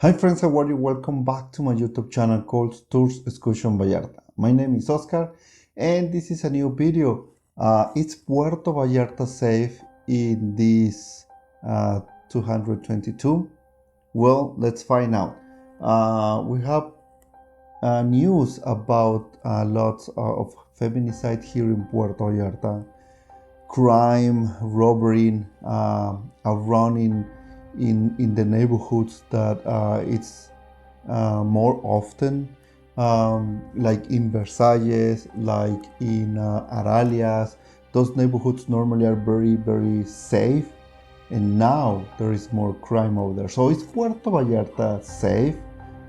Hi friends, how are you? Welcome back to my YouTube channel called Tours Excursion Vallarta. My name is Oscar and this is a new video. It's Puerto Vallarta safe in this 222? Well, let's find out. We have news about lots of feminicide here in Puerto Vallarta. Crime, robbery, around in the neighborhoods that it's more often, like in Versailles, like in Aralias. Those neighborhoods normally are very safe, and now there is more crime over there. So is Puerto Vallarta safe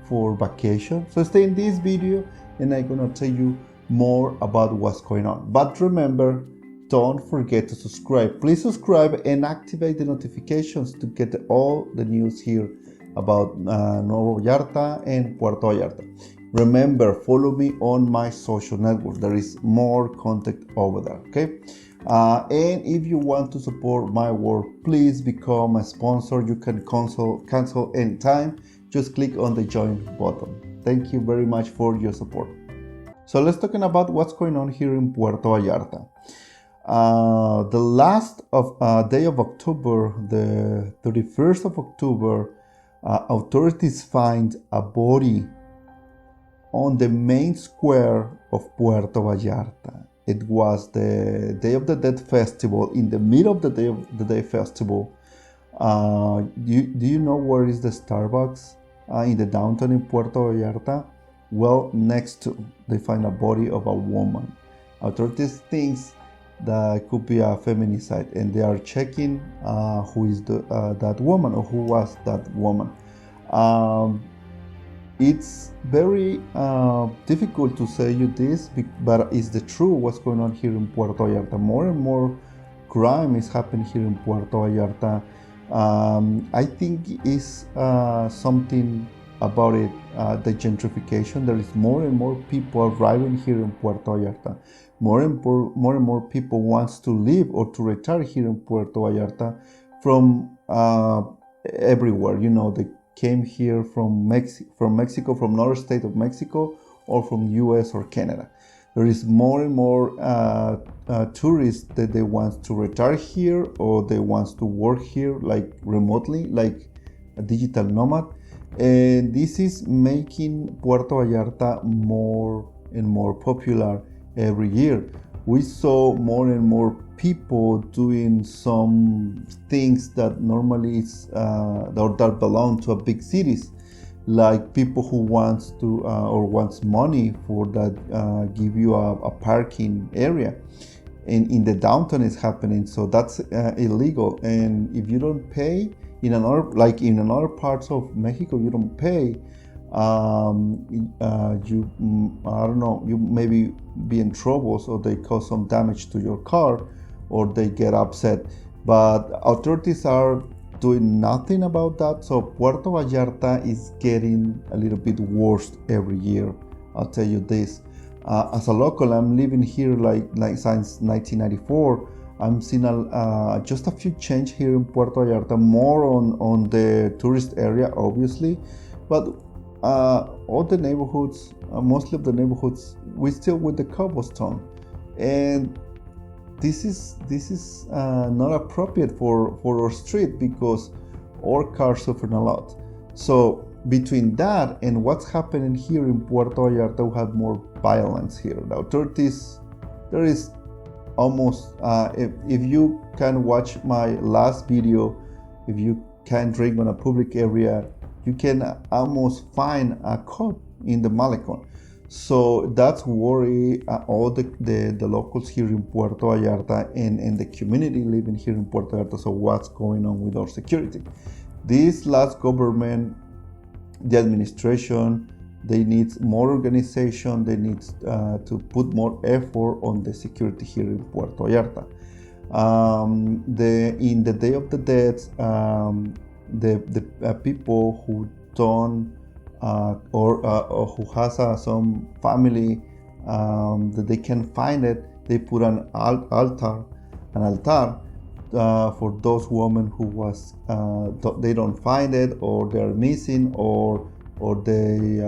for vacation? So stay in this video and I'm gonna tell you more about what's going on. But remember, don't forget to subscribe. Please subscribe and activate the notifications to get all the news here about Nuevo Vallarta and Puerto Vallarta. Remember, follow me on my social network. There is more content over there, okay? And if you want to support my work, please become a sponsor. You can cancel anytime. Just click on the join button. Thank you very much for your support. So let's talk about what's going on here in Puerto Vallarta. The last day of October, the 31st of October, authorities find a body on the main square of Puerto Vallarta. It was the Day of the Dead festival, in the middle of the Day of the Dead festival. Do you know where is the Starbucks in the downtown in Puerto Vallarta? Well, next to, they find a body of a woman. Authorities think that could be a feminicide, and they are checking who is that woman, or who was that woman. It's very difficult to say you this, but it's the truth what's going on here in Puerto Vallarta. More and more crime is happening here in Puerto Vallarta. I think it's something about it, the gentrification. There is more and more people arriving here in Puerto Vallarta. More and more people wants to live or to retire here in Puerto Vallarta from everywhere. You know, they came here from Mexico, from another state of Mexico, or from US or Canada. There is more and more tourists that they want to retire here, or they want to work here, like remotely, like a digital nomad. And this is making Puerto Vallarta more and more popular every year. We saw more and more people doing some things that normally is that belong to a big cities, like people who wants to or wants money for that, give you a parking area, and in the downtown is happening. So that's illegal, and if you don't pay in another parts of Mexico, you don't pay, you I don't know, you maybe be in trouble, so they cause some damage to your car, or they get upset. But authorities are doing nothing about that. So Puerto Vallarta is getting a little bit worse every year. I'll tell you this. As a local, I'm living here like since 1994. I'm seeing just a few change here in Puerto Vallarta, more on the tourist area, obviously, but all the neighborhoods, mostly of the neighborhoods, we still with the cobblestone, and this is not appropriate for our street, because our cars suffer a lot. So between that and what's happening here in Puerto Vallarta, we have more violence here. The authorities, there is almost, if you can watch my last video, if you can drink on a public area, you can almost find a cop in the Malecon. So that's worry all the locals here in Puerto Vallarta and the community living here in Puerto Vallarta. So what's going on with our security? This last government, the administration, they need more organization. They need to put more effort on the security here in Puerto Vallarta. In the Day of the Dead, the people who don't or who has some family that they can find it, they put an altar, for those women who was they don't find it, or they're missing, or they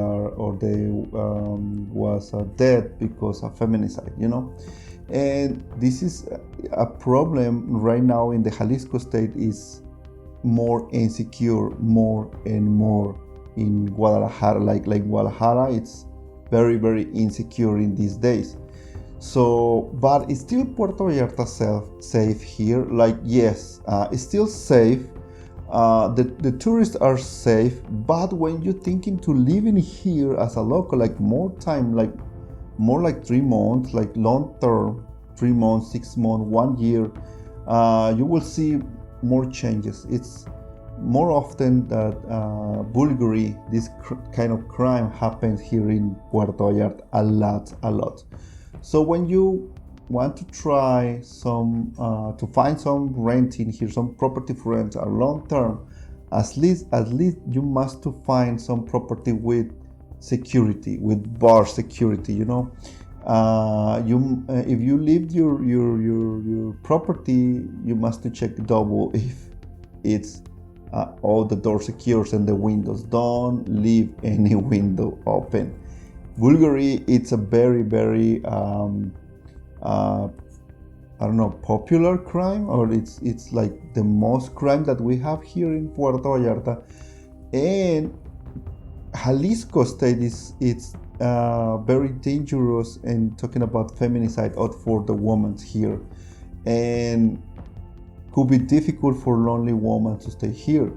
was dead because of feminicide, you know. And this is a problem right now in the Jalisco state. Is more insecure, more and more in Guadalajara. Like Guadalajara, it's very insecure in these days. So, but it's still Puerto Vallarta safe here. Like, yes, it's still safe. The tourists are safe, but when you're thinking to living here as a local, like more time, like more like 3 months, like long term, 3 months, 6 months, 1 year, you will see more changes. It's more often that burglary, this kind of crime, happens here in Puerto Vallarta a lot. So when you want to try some to find some renting here, some property for rent or long term, at least you must to find some property with security, with bar security, you know. If you leave your property, you must to check double if it's all the doors secures and the windows. Don't leave any window open. Burglary, it's a very I don't know, popular crime, or it's like the most crime that we have here in Puerto Vallarta. And Jalisco state it's very dangerous, and talking about feminicide out for the women here, and could be difficult for lonely women to stay here.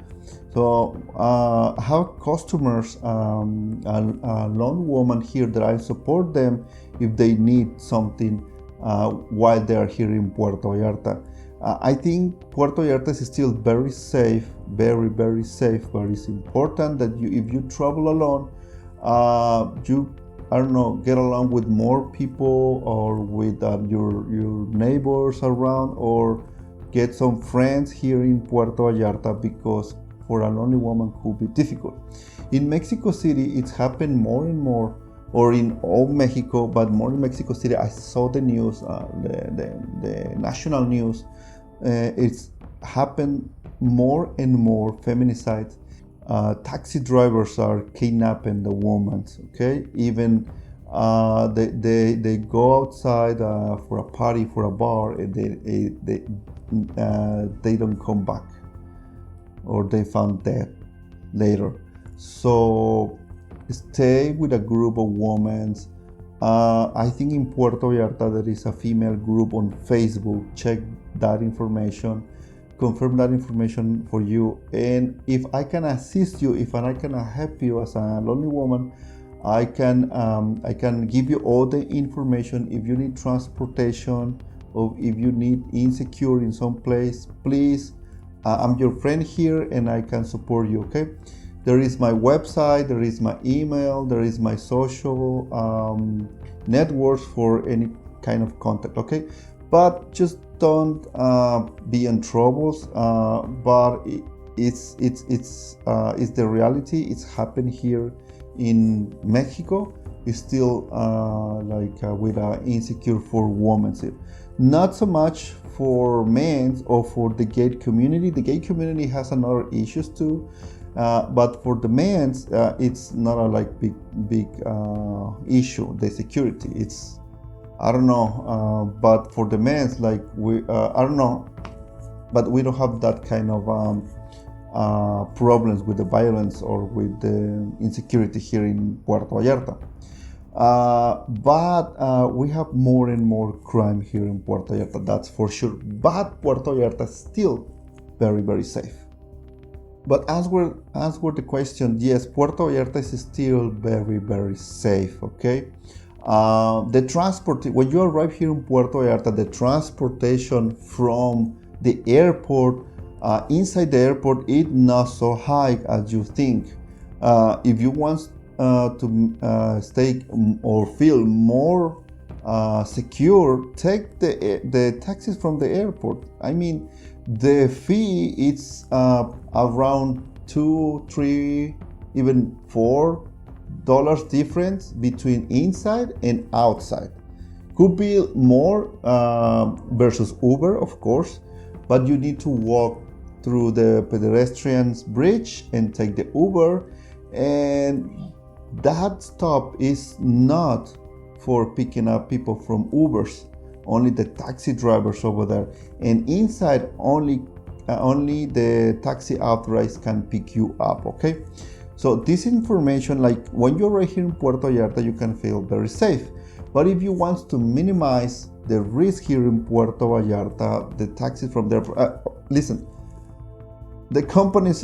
So I have customers, a lone woman here, that I support them if they need something while they are here in Puerto Vallarta. I think Puerto Vallarta is still very safe, very safe, but it's important that if you travel alone, you, I don't know, get along with more people, or with your neighbors around, or get some friends here in Puerto Vallarta, because for a lonely woman could be difficult. In Mexico City, it's happened more and more, or in all Mexico, but more in Mexico City. I saw the news, the national news. It's happened more and more feminicides. Taxi drivers are kidnapping the women. Okay, even they go outside for a party, for a bar, and they don't come back, or they found dead later. So stay with a group of women. I think in Puerto Vallarta there is a female group on Facebook. Check that information, confirm that information for you, and if I can assist you, if I can help you as a lonely woman, I can give you all the information. If you need transportation, or if you need insecure in some place, please, I'm your friend here, and I can support you. Okay, there is my website, there is my email, there is my social networks for any kind of contact. Okay, but just don't be in troubles. But it's the reality. It's happened here in Mexico. It's still with insecure for women. Not so much for men or for the gay community. The gay community has another issues too, but for the men, it's not a big issue. The security, it's, I don't know, but for the men, I don't know, but we don't have that kind of problems with the violence or with the insecurity here in Puerto Vallarta. But we have more and more crime here in Puerto Vallarta, that's for sure. But Puerto Vallarta is still very safe. But answer the question, yes, Puerto Vallarta is still very safe. Okay. The transport, when you arrive here in Puerto Vallarta, the transportation from the airport, inside the airport, is not so high as you think. If you want to stay or feel more secure, take the taxis from the airport. I mean, the fee is around $2, $3, even $4 difference between inside and outside. Could be more versus Uber, of course, but you need to walk through the pedestrians bridge and take the Uber, and that stop is not for picking up people from Ubers, only the taxi drivers over there, and inside only the taxi authorized can pick you up. Okay, so this information, like when you're right here in Puerto Vallarta, you can feel very safe, but if you want to minimize the risk here in Puerto Vallarta, the taxis from there, listen, the companies,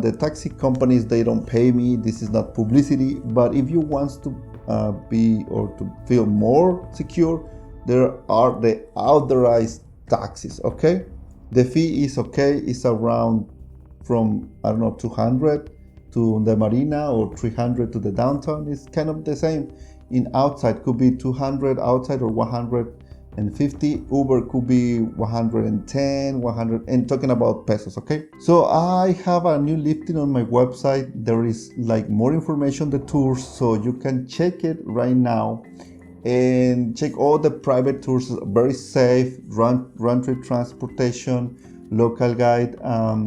the taxi companies, they don't pay me, this is not publicity, but if you want to be or to feel more secure, there are the authorized taxis. Okay, the fee is okay, it's around from, I don't know, 200 to the marina or 300 to the downtown. It's kind of the same. In outside could be 200 outside or 150. Uber could be 110, 100, and talking about pesos. Okay, so I have a new listing on my website. There is like more information, the tours, so you can check it right now and check all the private tours. Very safe, run trip transportation, local guide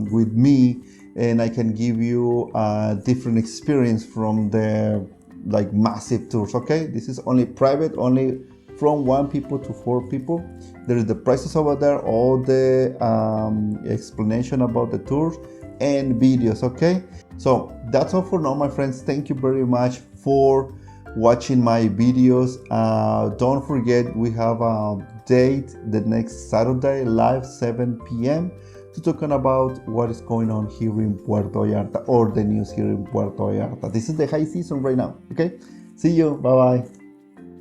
with me, and I can give you a different experience from the like massive tours. Okay, this is only private, only from 1 people to 4 people. There is the prices over there, all the explanation about the tours and videos. Okay, so that's all for now, my friends. Thank you very much for watching my videos. Don't forget, we have a date the next Saturday, live 7 p.m. to talking about what is going on here in Puerto Vallarta, or the news here in Puerto Vallarta. This is the high season right now. Okay, see you, bye bye.